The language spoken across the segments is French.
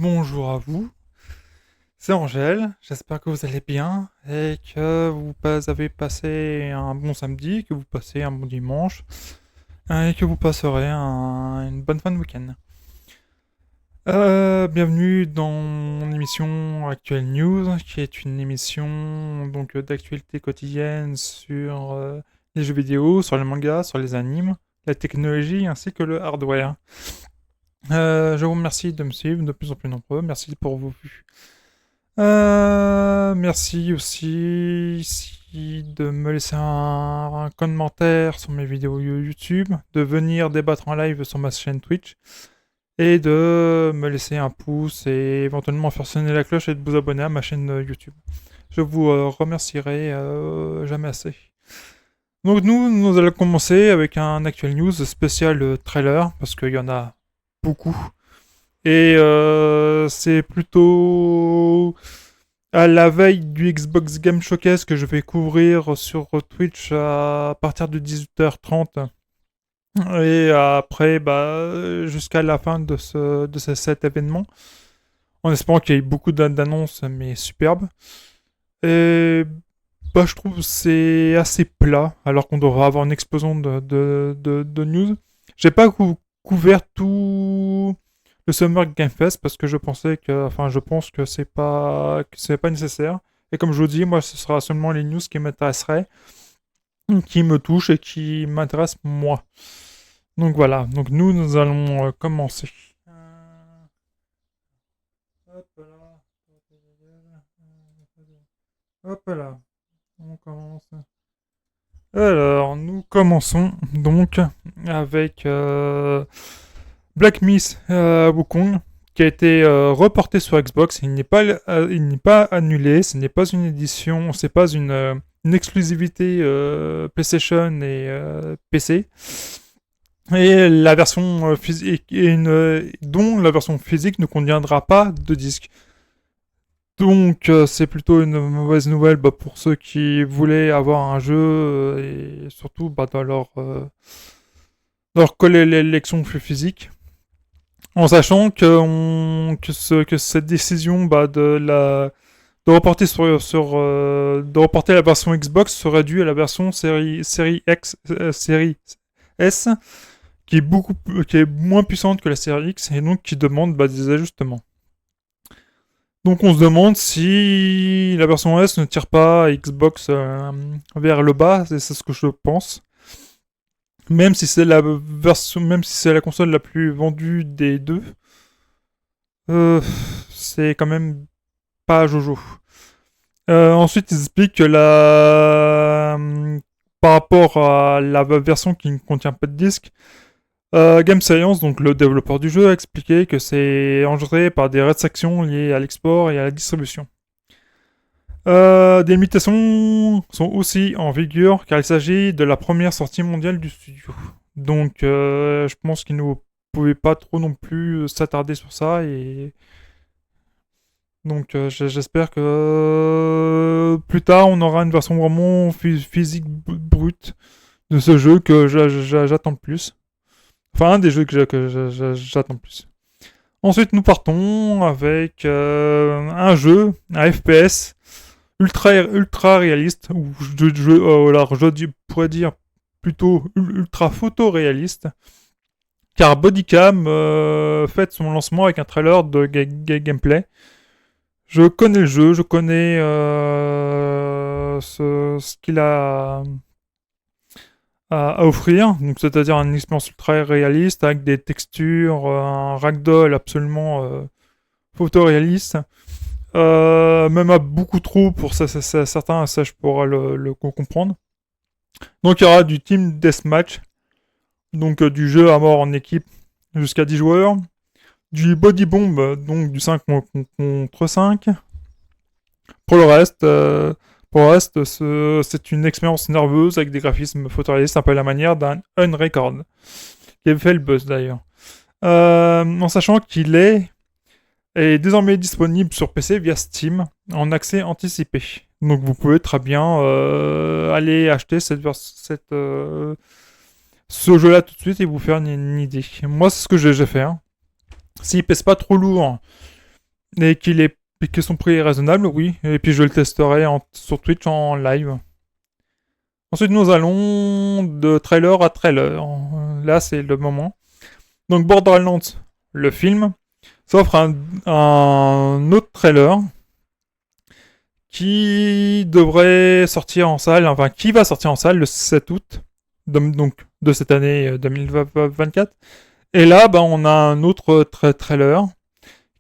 Bonjour à vous, c'est Angèle, j'espère que vous allez bien et que avez passé un bon samedi, que vous passez un bon dimanche et que vous passerez une bonne fin de week-end. Bienvenue dans mon émission Actuelle News, qui est une émission donc d'actualité quotidienne sur les jeux vidéo, sur les mangas, sur les animes, la technologie ainsi que le hardware. Je vous remercie de me suivre de plus en plus nombreux, merci pour vos vues. Merci aussi de me laisser un commentaire sur mes vidéos YouTube, de venir débattre en live sur ma chaîne Twitch, et de me laisser un pouce et éventuellement faire sonner la cloche et de vous abonner à ma chaîne YouTube. Je vous remercierai jamais assez. Donc nous allons commencer avec un actual news spécial trailer, parce qu'il y en a beaucoup. Et c'est plutôt à la veille du Xbox Game Showcase que je vais couvrir sur Twitch à partir de 18h30. Et après, jusqu'à la fin de cet événement. En espérant qu'il y ait beaucoup d'annonces, mais superbes. Et je trouve que c'est assez plat, alors qu'on devrait avoir une explosion de news. J'ai pas couvert tout le Summer Game Fest parce que je pense que c'est pas nécessaire. Et comme je vous dis, moi, ce sera seulement les news qui m'intéresseraient, qui me touchent et qui m'intéressent moi. Donc voilà. Donc nous allons commencer. Hop là. Hop là. On commence. Alors, nous commençons donc avec Black Myth Wukong, qui a été reporté sur Xbox. Il n'est pas annulé, ce n'est pas une édition, c'est pas une exclusivité PlayStation et PC. Et la version physique, dont la version physique ne contiendra pas de disque. Donc c'est plutôt une mauvaise nouvelle pour ceux qui voulaient avoir un jeu et surtout dans leur collection physique. En sachant que cette décision de reporter de reporter la version Xbox serait due à la version série X, série S, qui est moins puissante que la série X et donc qui demande des ajustements. Donc on se demande si la version S ne tire pas Xbox vers le bas, c'est ce que je pense. Même si c'est même si c'est la console la plus vendue des deux, c'est quand même pas Jojo. Ensuite, ils expliquent que par rapport à la version qui ne contient pas de disque, Game Science, donc le développeur du jeu, a expliqué que c'est engendré par des restrictions liées à l'export et à la distribution. Des limitations sont aussi en vigueur car il s'agit de la première sortie mondiale du studio. Donc je pense qu'ils ne pouvaient pas trop non plus s'attarder sur ça et donc j'espère que plus tard on aura une version vraiment physique brute de ce jeu que j'attends plus. Enfin un des jeux que j'attends plus. Ensuite nous partons avec un jeu, un FPS ultra réaliste, ou je pourrais dire plutôt ultra photoréaliste, car Bodycam fait son lancement avec un trailer de gameplay. Je connais le jeu, je connais ce qu'il a à offrir, donc c'est-à-dire une expérience ultra réaliste avec des textures, un ragdoll absolument photoréaliste. Même à beaucoup trop pour certains, ça je pourrais le comprendre. Donc il y aura du team deathmatch, donc du jeu à mort en équipe jusqu'à 10 joueurs, du body bomb, donc du 5 contre 5. Pour le reste, c'est une expérience nerveuse avec des graphismes photoréalistes un peu à la manière d'un Unrecord, qui avait fait le buzz d'ailleurs. En sachant qu'il est désormais disponible sur PC via Steam en accès anticipé. Donc vous pouvez très bien aller acheter ce jeu-là tout de suite et vous faire une idée. Moi, c'est ce que j'ai fait. S'il pèse pas trop lourd et que son prix est raisonnable, oui. Et puis je le testerai sur Twitch en live. Ensuite, nous allons de trailer à trailer. Là, c'est le moment. Donc, Borderlands, le film, s'offre un autre trailer qui devrait sortir en salle, enfin, qui va sortir en salle le 7 août, donc de cette année 2024. Et là, bah, on a un autre trailer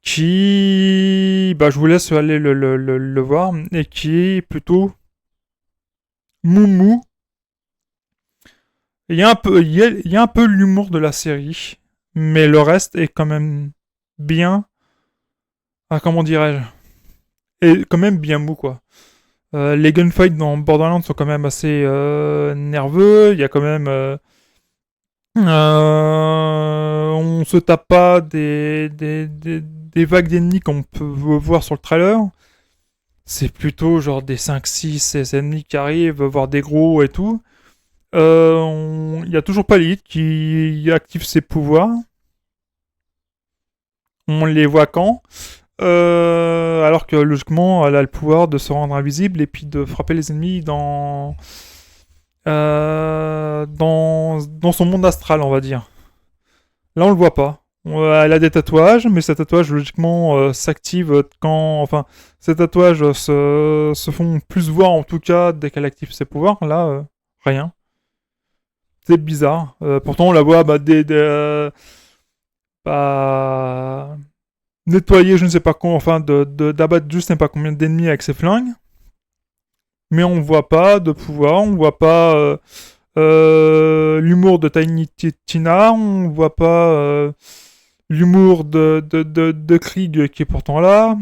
qui, bah, je vous laisse aller le voir, et qui est plutôt moumou. Il y a un peu l'humour de la série, mais le reste est quand même bien, ah, comment dirais-je, est quand même bien mou, quoi. Les gunfights dans Borderlands sont quand même assez nerveux. Il y a quand même, on se tape pas des vagues d'ennemis qu'on peut voir sur le trailer. C'est plutôt genre des 5, 6 ennemis qui arrivent, voire des gros et tout. Il y a toujours pas l'élite qui active ses pouvoirs. On les voit quand alors que logiquement, elle a le pouvoir de se rendre invisible et puis de frapper les ennemis dans son monde astral, on va dire. Là, on le voit pas. Elle a des tatouages, mais ces tatouages, logiquement, s'activent quand... Enfin, ces tatouages se font plus voir, en tout cas, dès qu'elle active ses pouvoirs. Là, rien. C'est bizarre. Pourtant, on la voit bah, nettoyer, je ne sais pas quoi, enfin, d'abattre je ne sais pas combien d'ennemis avec ses flingues. Mais on voit pas de pouvoir, on voit pas l'humour de Tiny Tina, on voit pas l'humour de Krieg qui est pourtant là.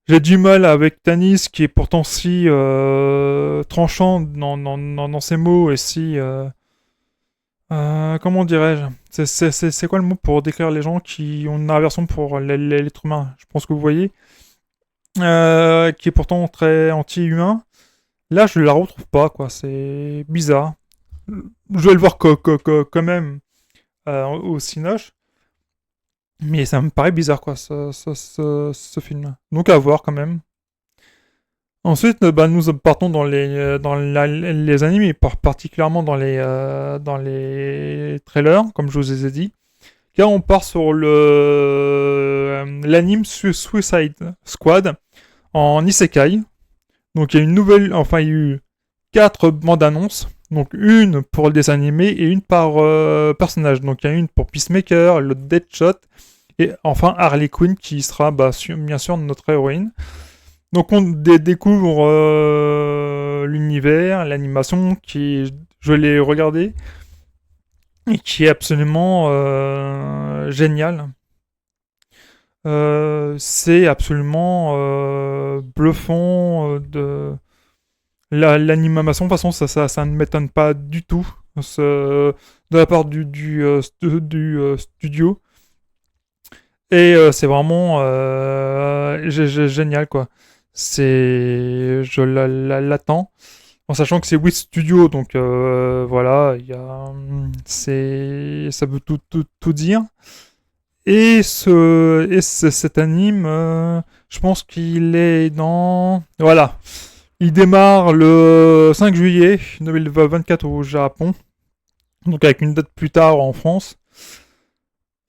J'ai du mal avec Tanis qui est pourtant si tranchant dans ses mots et si... comment dirais-je, c'est quoi le mot pour décrire les gens qui ont une aversion pour l'être humain? Je pense que vous voyez. Qui est pourtant très anti-humain. Là, je la retrouve pas, quoi. C'est bizarre. Je vais le voir quand même au Cinoche. Mais ça me paraît bizarre, quoi, ce film. Donc à voir quand même. Ensuite, bah, nous partons les animés, particulièrement dans les trailers, comme je vous ai dit. Car on part sur l'anime Suicide Squad en Isekai. Donc il y a une nouvelle, enfin il y a eu 4 bandes annonces. Donc une pour le dessin animé et une par personnage. Donc il y a une pour Peacemaker, le Deadshot et enfin Harley Quinn qui sera bien sûr notre héroïne. Donc on découvre l'univers, l'animation qui, je l'ai regardé et qui est absolument génial. C'est absolument bluffant l'animation. De toute façon, ça ne m'étonne pas du tout de la part du studio. Et c'est vraiment génial, quoi. Je l'attends. En sachant que c'est Wit Studio, donc voilà, ça veut tout dire. Et cet anime, je pense qu'il est dans... Voilà. Il démarre le 5 juillet 2024 au Japon. Donc avec une date plus tard en France.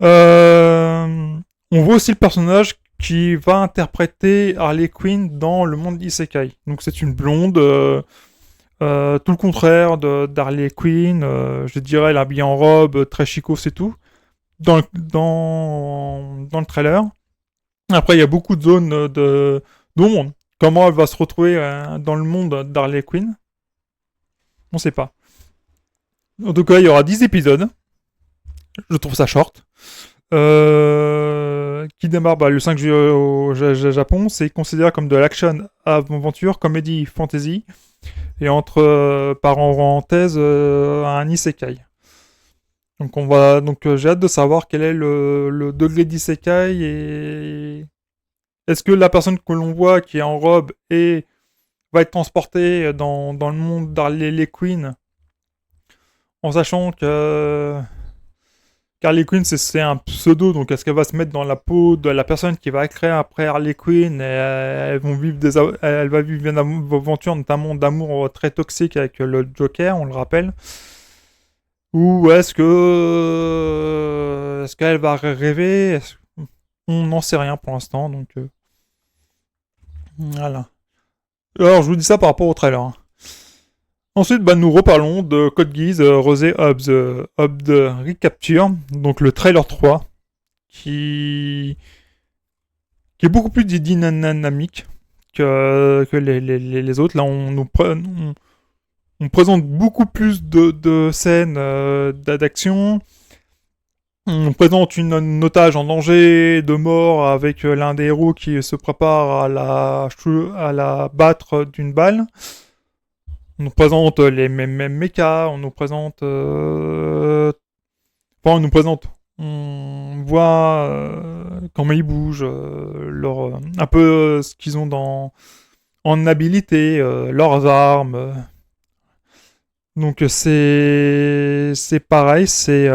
On voit aussi le personnage qui va interpréter Harley Quinn dans le monde Isekai. Donc c'est une blonde, tout le contraire d'Harley Quinn. Je dirais, elle est habillée en robe, très chicos et tout. Dans le trailer. Après, il y a beaucoup de zones d'ombre. Comment elle va se retrouver dans le monde d'Harley Quinn, on sait pas. En tout cas, il y aura 10 épisodes. Je trouve ça short. Qui démarre le 5 juillet au Japon. C'est considéré comme de l'action aventure, comédie, fantasy. Et entre parenthèses, un isekai. Donc j'ai hâte de savoir quel est le degré d'isekai et est-ce que la personne que l'on voit qui est en robe va être transportée dans le monde d'Harley Quinn en sachant que qu'Harley Quinn c'est un pseudo, donc est-ce qu'elle va se mettre dans la peau de la personne qui va créer après Harley Quinn et elles vont vivre elle va vivre une aventure notamment d'amour très toxique avec le Joker, on le rappelle. Ou est-ce qu'elle va rêver? On n'en sait rien pour l'instant, donc voilà. Alors je vous dis ça par rapport au trailer, hein. Ensuite, bah, nous reparlons de Code Geass Rosé of the Recapture, donc le trailer 3, qui, qui est beaucoup plus dynamique que les autres. Là, on présente beaucoup plus de scènes d'action. On présente une otage en danger de mort avec l'un des héros qui se prépare à la battre d'une balle. On nous présente les mêmes mechas, on nous présente... Enfin, on nous présente... On voit comment ils bougent, un peu ce qu'ils ont en habilité, leurs armes. Donc c'est pareil, c'est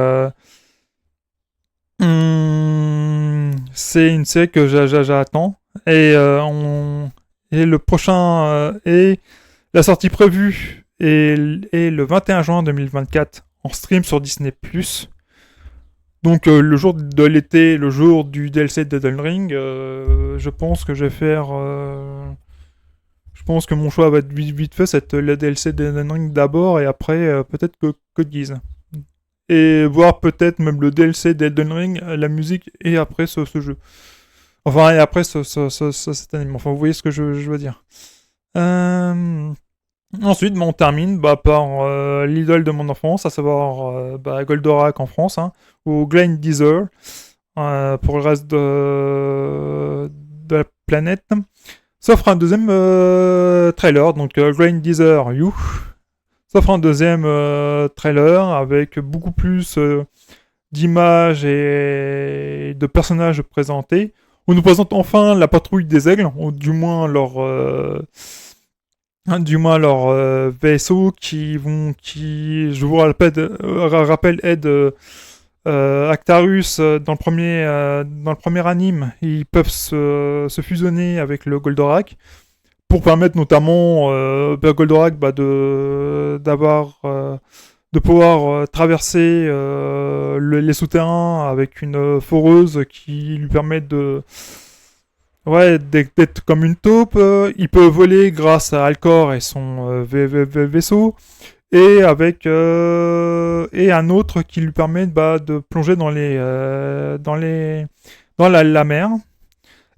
une série que j'attends. Et, et le prochain... et la sortie prévue est le 21 juin 2024 en stream sur Disney+. Donc le jour de l'été, le jour du DLC d'Elden Ring, je pense que je vais faire... je pense que mon choix va être vite fait, c'est le DLC d'Elden Ring d'abord et après peut-être que Code Geass. Et voir peut-être même le DLC d'Elden Ring, la musique et après ce jeu. Enfin, et après cet anime. Enfin, vous voyez ce que je veux dire. Ensuite, on termine par l'idole de mon enfance, à savoir Goldorak en France, hein, ou Glen Deezer pour le reste de la planète. S'offre un deuxième trailer, donc Glen Deezer You. S'offre un deuxième trailer avec beaucoup plus d'images et de personnages présentés. On nous présente enfin la patrouille des aigles, ou du moins leur vaisseaux qui, je vous rappelle, aident Actarus dans le premier anime. Ils peuvent se fusionner avec le Goldorak pour permettre notamment Goldorak de pouvoir traverser les souterrains avec une foreuse qui lui permet d'être comme une taupe. Il peut voler grâce à Alcor et son vaisseau. Et avec et un autre qui lui permet de plonger dans la mer.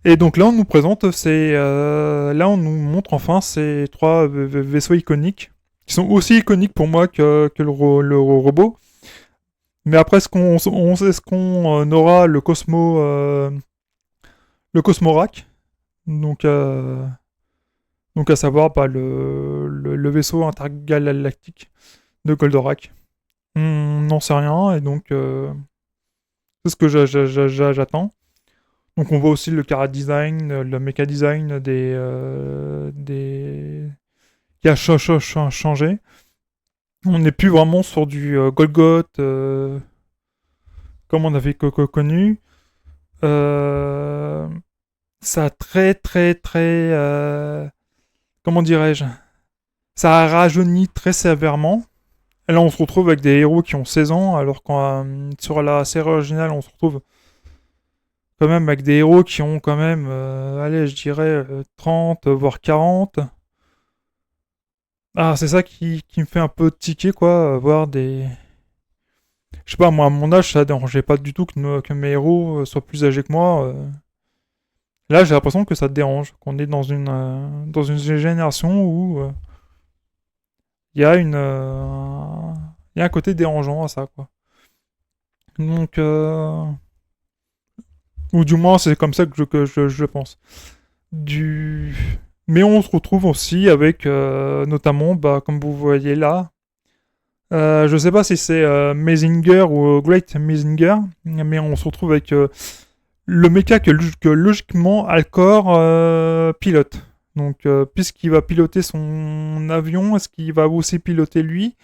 Et donc là on nous présente là on nous montre enfin ces trois vaisseaux iconiques qui sont aussi iconiques pour moi que le robot. Mais après est-ce qu'on aura le Cosmorac, donc à savoir le vaisseau intergalactique de Goldorak. On n'en sait rien et donc c'est ce que j'attends. Donc on voit aussi le chara design, le mecha design qui a changé. On n'est plus vraiment sur du Golgoth comme on avait connu. Ça a très comment dirais-je, ça a rajeuni très sévèrement. Et là on se retrouve avec des héros qui ont 16 ans alors que sur la série originale on se retrouve quand même avec des héros qui ont quand même allez je dirais 30 voire 40. Ah c'est ça qui me fait un peu tiquer quoi, voir des... Je sais pas, moi à mon âge ça dérangeait pas du tout que mes héros soient plus âgés que moi. Là, j'ai l'impression que ça te dérange, qu'on est dans une génération où il y a il y a un côté dérangeant à ça, quoi. Donc, ou du moins, c'est comme ça que je pense. Du... Mais on se retrouve aussi avec, notamment, comme vous voyez là, je sais pas si c'est Mazinger ou Great Mazinger, mais on se retrouve avec le mecha que logiquement Alcor pilote. Donc, puisqu'il va piloter son avion, est-ce qu'il va aussi piloter lui?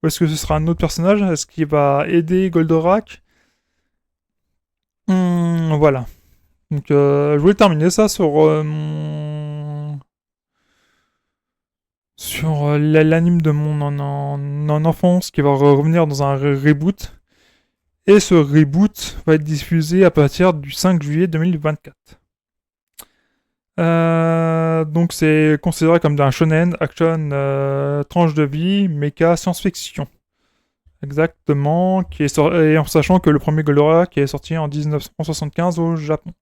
Ou est-ce que ce sera un autre personnage? Est-ce qu'il va aider Goldorak? Voilà. Donc, je voulais terminer ça sur l'anime de mon en enfance qui va revenir dans un reboot. Et ce reboot va être diffusé à partir du 5 juillet 2024. Donc c'est considéré comme d'un shonen, action, tranche de vie, mecha, science-fiction. Exactement, et en sachant que le premier Goldorak qui est sorti en 1975 au Japon.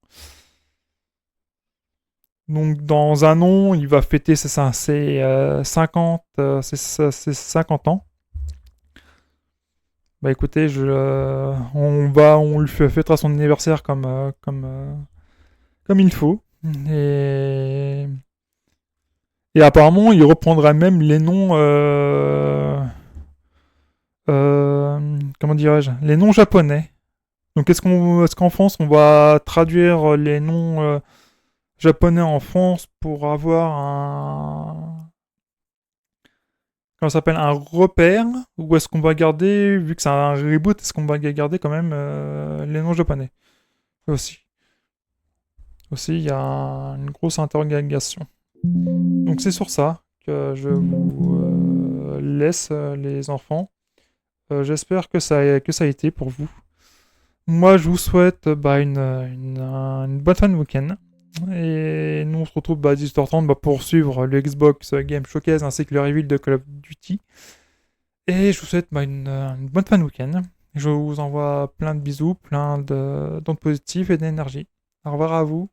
Donc dans un an, il va fêter ses 50, ses 50 ans. Bah écoutez, on lui fêtera son anniversaire comme il faut. Et, et apparemment, il reprendra même les noms, comment dirais-je, les noms japonais. Donc est-ce qu'en France, on va traduire les noms japonais en France pour avoir comment ça s'appelle, un repère, ou est-ce qu'on va garder, vu que c'est un reboot, est-ce qu'on va garder quand même les noms japonais aussi. Aussi, il y a une grosse interrogation. Donc c'est sur ça que je vous laisse, les enfants. J'espère que ça a été pour vous. Moi, je vous souhaite une bonne fin de week-end. Et nous, on se retrouve à 18h30 pour suivre le Xbox Game Showcase ainsi que le reveal de Call of Duty. Et je vous souhaite une bonne fin de week-end. Je vous envoie plein de bisous, plein d'ondes positives et d'énergie. Au revoir à vous.